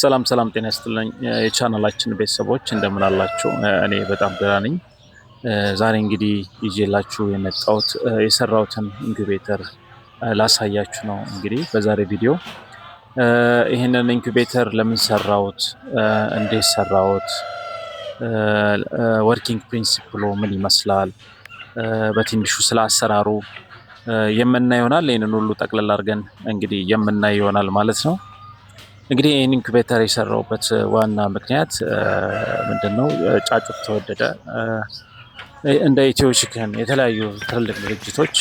ሰላም ሰላም ጤና ይስጥልኝ የቻናላችን ቤተሰቦች እንደምን አላችሁ? እኔ በጣም ደህና ነኝ። ዛሬ እንግዲህ ይዤላችሁ የመጣሁት የሰራሁትን ኢንኩቤተር ላሳያችሁ ነው። እንግዲህ በዛሬ ቪዲዮ ይህንን ኢንኩቤተር ለምን ሰራሁት፣ እንዴት ሰራሁት፣ ወርኪንግ ፕሪንሲፕሉ ምን ይመስላል፣ በትንሹ ስለ አሰራሩ የምናይ ይሆናል። ይህንን ሁሉ ጠቅለል አድርገን እንግዲህ የምናይ ይሆናል ማለት ነው። እንግዲህ ይህን ኢንኩቤተር የሰራውበት ዋና ምክንያት ምንድነው? ጫጩት ተወደደ። እንደ ኢትዮ ቺክን የተለያዩ ትልልቅ ድርጅቶች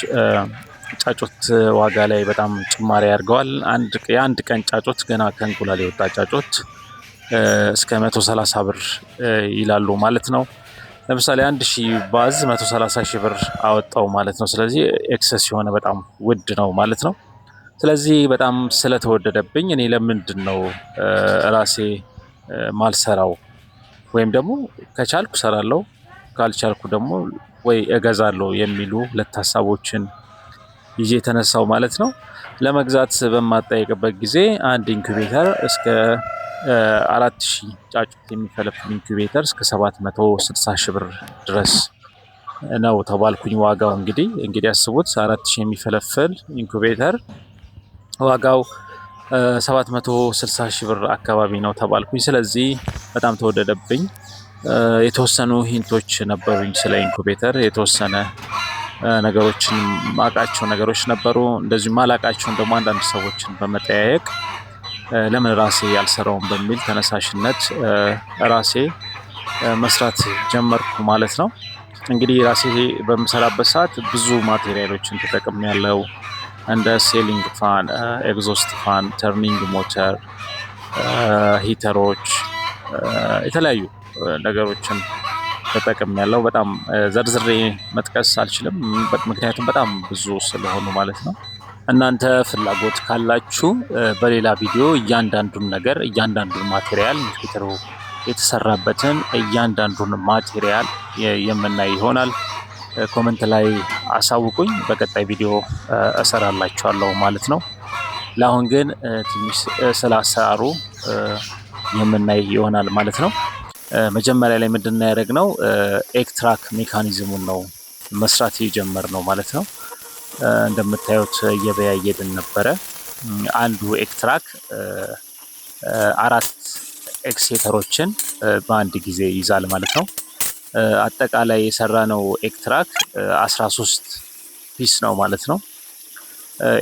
ጫጩት ዋጋ ላይ በጣም ጭማሪ አድርገዋል። የአንድ ቀን ጫጩት ገና ከእንቁላል የወጣ ጫጩት እስከ 130 ብር ይላሉ ማለት ነው። ለምሳሌ 1000 ባዝ 130 ሺህ ብር አወጣው ማለት ነው። ስለዚህ ኤክሰስ የሆነ በጣም ውድ ነው ማለት ነው። ስለዚህ በጣም ስለተወደደብኝ እኔ ለምንድን ነው ራሴ ማልሰራው? ወይም ደግሞ ከቻልኩ ሰራለሁ፣ ካልቻልኩ ደግሞ ወይ እገዛለሁ የሚሉ ሁለት ሀሳቦችን ይዤ የተነሳው ማለት ነው። ለመግዛት በማጠያየቅበት ጊዜ አንድ ኢንኩቤተር እስከ 4000 ጫጩት የሚፈለፍል ኢንኩቤተር እስከ 760 ሺህ ብር ድረስ ነው ተባልኩኝ። ዋጋው እንግዲህ አስቡት 4000 የሚፈለፍል ኢንኩቤተር ዋጋው 760 ሺህ ብር አካባቢ ነው ተባልኩኝ። ስለዚህ በጣም ተወደደብኝ። የተወሰኑ ሂንቶች ነበሩኝ ስለ ኢንኩቤተር፣ የተወሰነ ነገሮችን ማቃቸው ነገሮች ነበሩ። እንደዚህ ማላቃቸውን ደግሞ አንዳንድ ሰዎችን በመጠያየቅ ለምን ራሴ ያልሰራውን በሚል ተነሳሽነት ራሴ መስራት ጀመርኩ ማለት ነው። እንግዲህ ራሴ በምሰራበት ሰዓት ብዙ ማቴሪያሎችን ተጠቅሜያለሁ። እንደ ሴሊንግ ፋን፣ ኤግዞስት ፋን፣ ተርኒንግ ሞተር፣ ሂተሮች፣ የተለያዩ ነገሮችን ተጠቅሜያለሁ። በጣም ዘርዝሬ መጥቀስ አልችልም፣ ምክንያቱም በጣም ብዙ ስለሆኑ ማለት ነው። እናንተ ፍላጎት ካላችሁ በሌላ ቪዲዮ እያንዳንዱን ማቴሪያል ኢንኩቤተሩ የተሰራበትን እያንዳንዱን ማቴሪያል የምናይ ይሆናል። ኮመንት ላይ አሳውቁኝ፣ በቀጣይ ቪዲዮ እሰራላችኋለሁ ማለት ነው። ለአሁን ግን ትንሽ ስለ አሰራሩ የምናይ ይሆናል ማለት ነው። መጀመሪያ ላይ ምንድነው ያደረግነው? ኤክትራክ ሜካኒዝሙን ነው መስራት የጀመርነው ማለት ነው። እንደምታዩት እየበያየድን ነበረ። አንዱ ኤክትራክ 4 ኤክሴተሮችን በአንድ ጊዜ ይዛል ማለት ነው። አጠቃላይ የሰራነው ኤክትራክ 13 ፒስ ነው ማለት ነው።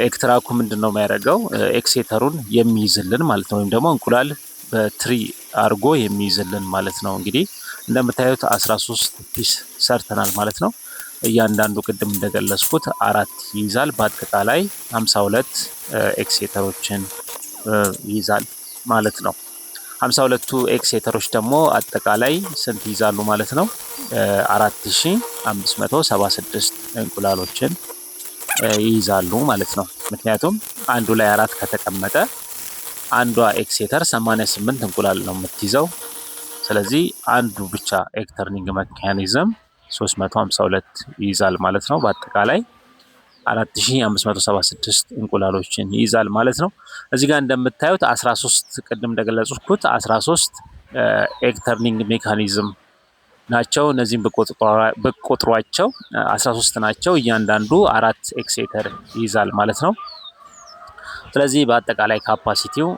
ኤክትራኩ ምንድነው የሚያደርገው? ኤክሴተሩን የሚይዝልን ማለት ነው፣ ወይም ደግሞ እንቁላል በትሪ አርጎ የሚይዝልን ማለት ነው። እንግዲህ እንደምታዩት 13 ፒስ ሰርተናል ማለት ነው። እያንዳንዱ ቅድም እንደገለጽኩት 4 ይይዛል። በአጠቃላይ 52 ኤክሴተሮችን ይይዛል ማለት ነው። 52ቱ ኤክሴተሮች ደግሞ አጠቃላይ ስንት ይዛሉ ማለት ነው? 4576 እንቁላሎችን ይይዛሉ ማለት ነው። ምክንያቱም አንዱ ላይ 4 ከተቀመጠ አንዷ ኤክሴተር 88 እንቁላል ነው የምትይዘው። ስለዚህ አንዱ ብቻ ኤክተርኒንግ ሜካኒዝም 352 ይይዛል ማለት ነው። በአጠቃላይ 4576 እንቁላሎችን ይይዛል ማለት ነው። እዚህ ጋር እንደምታዩት 13 ቅድም እንደገለጽኩት 13 ኤክተርኒንግ ሜካኒዝም ናቸው። እነዚህም በቁጥሯቸው 13 ናቸው። እያንዳንዱ 4 ኤክሴተር ይይዛል ማለት ነው። ስለዚህ በአጠቃላይ ካፓሲቲው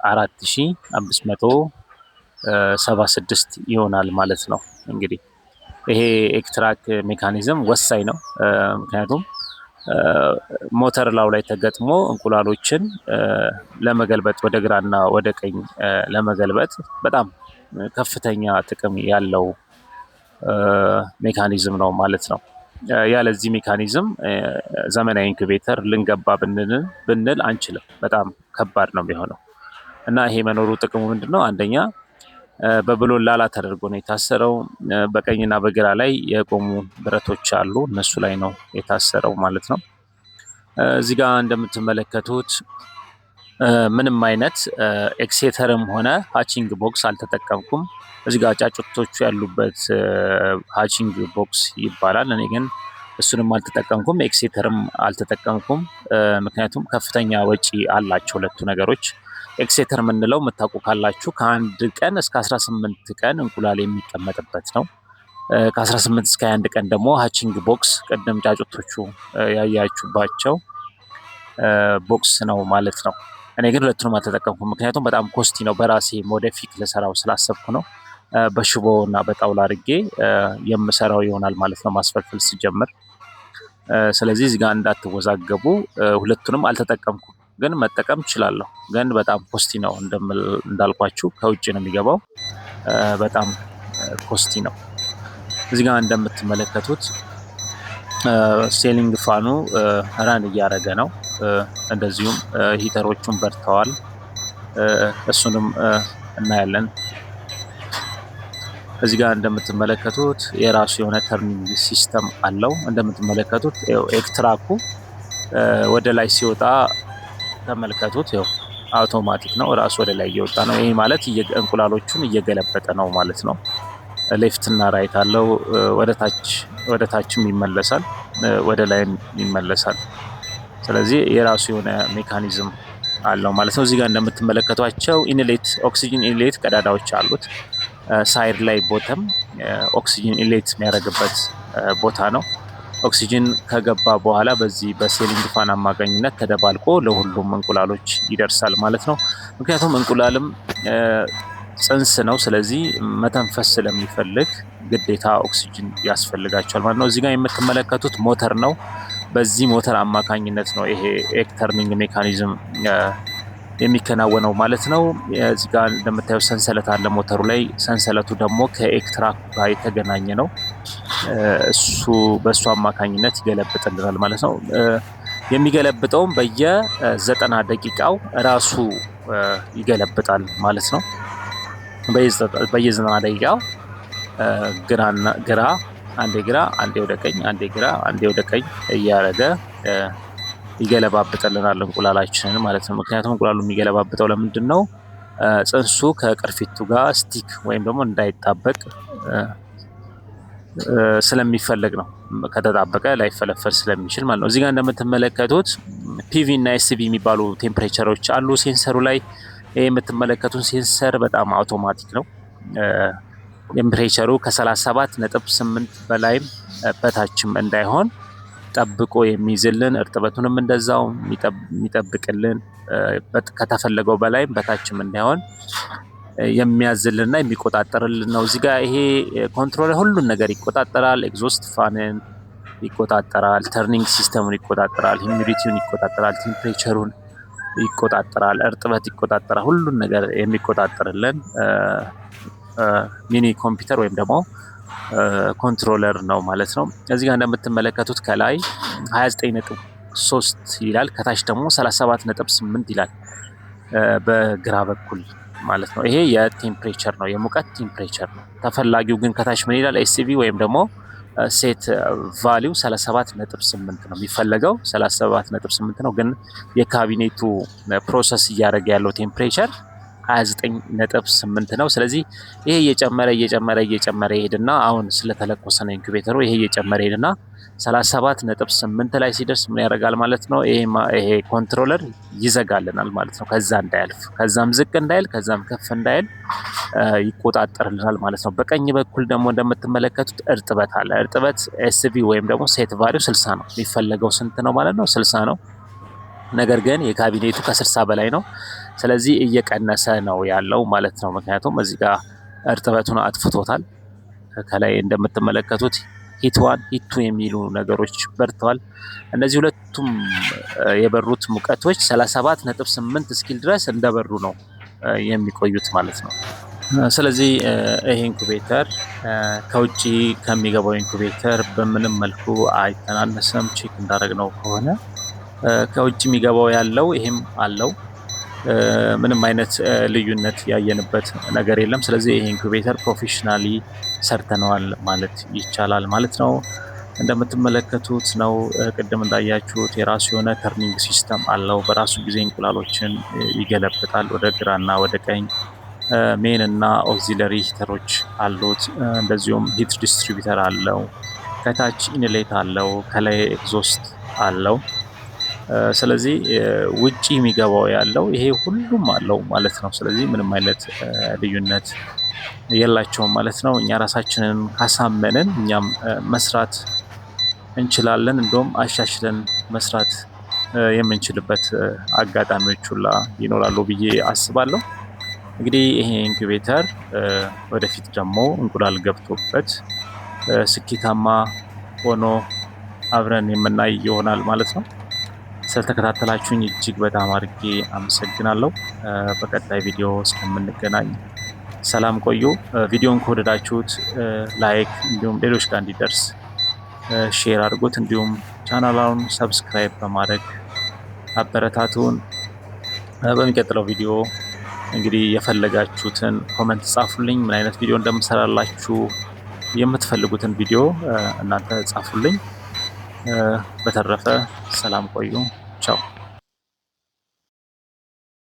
4576 ይሆናል ማለት ነው። እንግዲህ ይሄ ኤክትራክ ሜካኒዝም ወሳኝ ነው። ምክንያቱም ሞተር ላው ላይ ተገጥሞ እንቁላሎችን ለመገልበጥ ወደ ግራና ወደ ቀኝ ለመገልበጥ በጣም ከፍተኛ ጥቅም ያለው ሜካኒዝም ነው ማለት ነው። ያለዚህ ሜካኒዝም ዘመናዊ ኢንኩቤተር ልንገባ ብንል አንችልም። በጣም ከባድ ነው የሚሆነው እና ይሄ መኖሩ ጥቅሙ ምንድነው? አንደኛ በብሎን ላላ ተደርጎ ነው የታሰረው። በቀኝና በግራ ላይ የቆሙ ብረቶች አሉ፣ እነሱ ላይ ነው የታሰረው ማለት ነው። እዚህ ጋር እንደምትመለከቱት ምንም አይነት ኤክሴተርም ሆነ ሃቺንግ ቦክስ አልተጠቀምኩም። እዚህ ጋር ጫጩቶቹ ያሉበት ሃቺንግ ቦክስ ይባላል። እኔ ግን እሱንም አልተጠቀምኩም። ኤክሴተርም አልተጠቀምኩም። ምክንያቱም ከፍተኛ ወጪ አላቸው ሁለቱ ነገሮች። ኤክሴተር የምንለው የምታውቁ ካላችሁ ከ1 ቀን እስከ 18 ቀን እንቁላል የሚቀመጥበት ነው። ከ18 እስከ 21 ቀን ደግሞ ሃቺንግ ቦክስ፣ ቅድም ጫጩቶቹ ያያችሁባቸው ቦክስ ነው ማለት ነው። እኔ ግን ሁለቱንም አልተጠቀምኩም፣ ምክንያቱም በጣም ኮስቲ ነው። በራሴ ወደፊት ልሰራው ስላሰብኩ ነው። በሽቦ እና በጣውላ አድርጌ የምሰራው ይሆናል ማለት ነው ማስፈልፈል ሲጀምር። ስለዚህ እዚህ ጋር እንዳትወዛገቡ፣ ሁለቱንም አልተጠቀምኩም፣ ግን መጠቀም እችላለሁ። ግን በጣም ኮስቲ ነው እንዳልኳችሁ፣ ከውጭ ነው የሚገባው፣ በጣም ኮስቲ ነው። እዚህ ጋር እንደምትመለከቱት ሴሊንግ ፋኑ ራን እያደረገ ነው። እንደዚሁም ሂተሮቹን በርተዋል። እሱንም እናያለን። እዚህ ጋር እንደምትመለከቱት የራሱ የሆነ ተርኒንግ ሲስተም አለው። እንደምትመለከቱት ኤክስትራኩ ወደ ላይ ሲወጣ ተመልከቱት። ይኸው አውቶማቲክ ነው፣ ራሱ ወደ ላይ እየወጣ ነው። ይሄ ማለት እንቁላሎቹን እየገለበጠ ነው ማለት ነው። ሌፍት እና ራይት አለው። ወደ ታችም ይመለሳል፣ ወደ ላይም ይመለሳል። ስለዚህ የራሱ የሆነ ሜካኒዝም አለው ማለት ነው። እዚህ ጋር እንደምትመለከቷቸው ኢንሌት ኦክሲጅን ኢንሌት ቀዳዳዎች አሉት። ሳይድ ላይ ቦተም ኦክሲጅን ኢንሌት የሚያደርግበት ቦታ ነው። ኦክሲጅን ከገባ በኋላ በዚህ በሴሊንግ ፋን አማካኝነት ተደባልቆ ለሁሉም እንቁላሎች ይደርሳል ማለት ነው። ምክንያቱም እንቁላልም ጽንስ ነው። ስለዚህ መተንፈስ ስለሚፈልግ ግዴታ ኦክሲጅን ያስፈልጋቸዋል ማለት ነው። እዚህ ጋር የምትመለከቱት ሞተር ነው። በዚህ ሞተር አማካኝነት ነው ይሄ ኤግ ተርኒንግ ሜካኒዝም የሚከናወነው ማለት ነው። እዚህ ጋር እንደምታየው ሰንሰለት አለ ሞተሩ ላይ። ሰንሰለቱ ደግሞ ከኤክትራክ ጋር የተገናኘ ነው። በእሱ አማካኝነት ይገለብጥልናል ማለት ነው። የሚገለብጠውም በየ90 ደቂቃው ራሱ ይገለብጣል ማለት ነው። በየ90 ደቂቃው ግራ አንዴ ግራ አንዴ ወደ ቀኝ፣ አንዴ ግራ አንዴ ወደ ቀኝ እያደረገ ይገለባብጥልናል እንቁላላችንን ማለት ነው። ምክንያቱም እንቁላሉ የሚገለባብጠው ለምንድን ነው? ጽንሱ ከቅርፊቱ ጋር ስቲክ ወይም ደግሞ እንዳይጣበቅ ስለሚፈልግ ነው። ከተጣበቀ ላይፈለፈል ስለሚችል ማለት ነው። እዚህ ጋር እንደምትመለከቱት ፒቪ እና ኤስቢ የሚባሉ ቴምፕሬቸሮች አሉ ሴንሰሩ ላይ። ይህ የምትመለከቱት ሴንሰር በጣም አውቶማቲክ ነው። ቴምፕሬቸሩ ከ37.8 በላይም በታችም እንዳይሆን ጠብቆ የሚይዝልን፣ እርጥበቱንም እንደዛው የሚጠብቅልን፣ ከተፈለገው በላይም በታችም እንዳይሆን የሚያዝልንና የሚቆጣጠርልን ነው። እዚህ ጋር ይሄ ኮንትሮለር ሁሉን ነገር ይቆጣጠራል። ኤግዞስት ፋንን ይቆጣጠራል፣ ተርኒንግ ሲስተሙን ይቆጣጠራል፣ ሂሚዲቲውን ይቆጣጠራል፣ ቴምፕሬቸሩን ይቆጣጠራል፣ እርጥበት ይቆጣጠራል። ሁሉን ነገር የሚቆጣጠርልን ሚኒ ኮምፒውተር ወይም ደግሞ ኮንትሮለር ነው ማለት ነው። እዚህ ጋር እንደምትመለከቱት ከላይ 29.3 ይላል፣ ከታች ደግሞ 37.8 ይላል በግራ በኩል ማለት ነው። ይሄ የቴምፕሬቸር ነው፣ የሙቀት ቴምፕሬቸር ነው። ተፈላጊው ግን ከታች ምን ይላል? ኤስሲቪ ወይም ደግሞ ሴት ቫሊው 37.8 ነው የሚፈለገው፣ 37.8 ነው። ግን የካቢኔቱ ፕሮሰስ እያደረገ ያለው ቴምፕሬቸር 29.8 ነው። ስለዚህ ይሄ እየጨመረ ይሄድና አሁን ስለተለኮሰ ነው ኢንኩቤተሩ፣ ይሄ እየጨመረ ይሄድና 37.8 ላይ ሲደርስ ምን ያደርጋል ማለት ነው? ይሄ ኮንትሮለር ይዘጋልናል ማለት ነው። ከዛ እንዳያልፍ፣ ከዛም ዝቅ እንዳይል፣ ከዛም ከፍ እንዳይል ይቆጣጠርልናል ማለት ነው። በቀኝ በኩል ደግሞ እንደምትመለከቱት እርጥበት አለ። እርጥበት ኤስቪ ወይም ደግሞ ሴት ቫሊው 60 ነው። የሚፈለገው ስንት ነው ማለት ነው? 60 ነው። ነገር ግን የካቢኔቱ ከ60 በላይ ነው። ስለዚህ እየቀነሰ ነው ያለው ማለት ነው። ምክንያቱም እዚህ ጋር እርጥበቱን አጥፍቶታል። ከላይ እንደምትመለከቱት ሂት1 ሂት2 የሚሉ ነገሮች በርተዋል። እነዚህ ሁለቱም የበሩት ሙቀቶች 37.8 እስኪል ድረስ እንደበሩ ነው የሚቆዩት ማለት ነው። ስለዚህ ይሄ ኢንኩቤተር ከውጪ ከሚገባው ኢንኩቤተር በምንም መልኩ አይተናነስም። ቼክ እንዳደረግነው ከሆነ ከውጭ የሚገባው ያለው ይሄም አለው። ምንም አይነት ልዩነት ያየንበት ነገር የለም። ስለዚህ ይሄ ኢንኩቤተር ፕሮፌሽናሊ ሰርተነዋል ማለት ይቻላል ማለት ነው። እንደምትመለከቱት ነው። ቅድም እንዳያችሁት የራሱ የሆነ ተርኒንግ ሲስተም አለው። በራሱ ጊዜ እንቁላሎችን ይገለብጣል ወደ ግራና ወደ ቀኝ። ሜን እና ኦክሲለሪ ሂተሮች አሉት። እንደዚሁም ሂት ዲስትሪቢዩተር አለው። ከታች ኢንሌት አለው፣ ከላይ ኤግዞስት አለው። ስለዚህ ውጪ የሚገባው ያለው ይሄ ሁሉም አለው ማለት ነው። ስለዚህ ምንም አይነት ልዩነት የላቸውም ማለት ነው። እኛ ራሳችንን ካሳመንን እኛም መስራት እንችላለን። እንደውም አሻሽለን መስራት የምንችልበት አጋጣሚዎች ሁላ ይኖራሉ ብዬ አስባለሁ። እንግዲህ ይሄ ኢንኩቤተር ወደፊት ደግሞ እንቁላል ገብቶበት ስኬታማ ሆኖ አብረን የምናይ ይሆናል ማለት ነው። ስለተከታተላችሁኝ እጅግ በጣም አድርጌ አመሰግናለሁ። በቀጣይ ቪዲዮ እስከምንገናኝ ሰላም ቆዩ። ቪዲዮን ከወደዳችሁት ላይክ፣ እንዲሁም ሌሎች ጋር እንዲደርስ ሼር አድርጉት። እንዲሁም ቻናላውን ሰብስክራይብ በማድረግ አበረታቱን። በሚቀጥለው ቪዲዮ እንግዲህ የፈለጋችሁትን ኮመንት ጻፉልኝ። ምን አይነት ቪዲዮ እንደምሰራላችሁ የምትፈልጉትን ቪዲዮ እናንተ ጻፉልኝ። በተረፈ ሰላም ቆዩ። ቻው።